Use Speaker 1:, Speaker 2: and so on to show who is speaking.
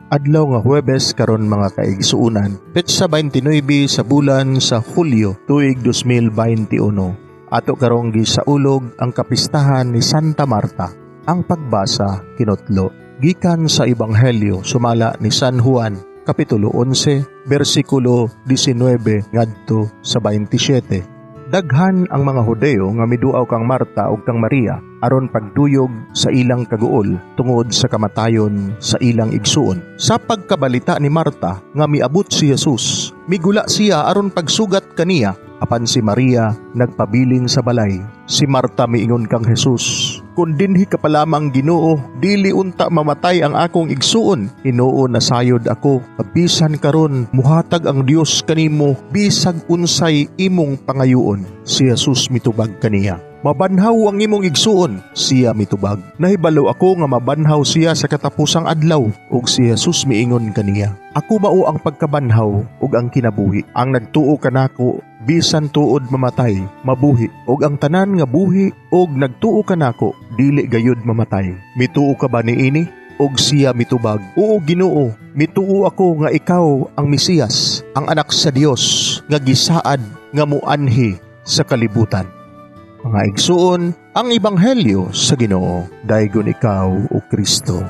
Speaker 1: Adlaw nga Huwebes karon mga kaigsuunan, petsa 29 sa bulan sa Hulyo tuig 2021. Ato karong gisaulog ang kapistahan ni Santa Marta. Ang pagbasa kinutlo gikan sa Ebanghelyo sumala ni San Juan, kapitulo 11, bersikulo 19 ngadto sa 27. Daghan ang mga Hudeo nga miduaw kang Marta ug kang Maria aron pagduyog sa ilang kaguol tungod sa kamatayon sa ilang igsuon. Sa pagkabalita ni Marta nga miabot si Jesus, migula siya aron pagsugat kaniya, apan si Maria nagpabilin sa balay. Si Marta miingon kang Jesus, "Kun dinhi ka pa lamang Ginoo, dili unta mamatay ang akong igsuon. Hinuon na sayod ako, bisan karon muhatag ang Dios kanimo bisag unsay imong pangayoon." Si Jesus mitubag kaniya, "Mabanhaw ang imong igsuon." Siya mitubag, "Nahibalo ako nga mabanhaw siya sa katapusang adlaw." Ug si Jesus miingon kaniya, "Ako mao ang pagkabanhaw ug ang kinabuhi. Ang nagtuo kanako bisan tuod mamatay, mabuhi, ug ang tanan nga buhi ug nagtuo kanako dili gayud mamatay. Mituo ka ba niini?" Ug siya mitubag, "Oo Ginoo, mituo ako nga ikaw ang Mesiyas, ang anak sa Dios nga gisaad nga muanhi sa kalibutan." Mga igsuon, ang Ebanghelyo sa Ginoo. Daygon ikaw, O Kristo.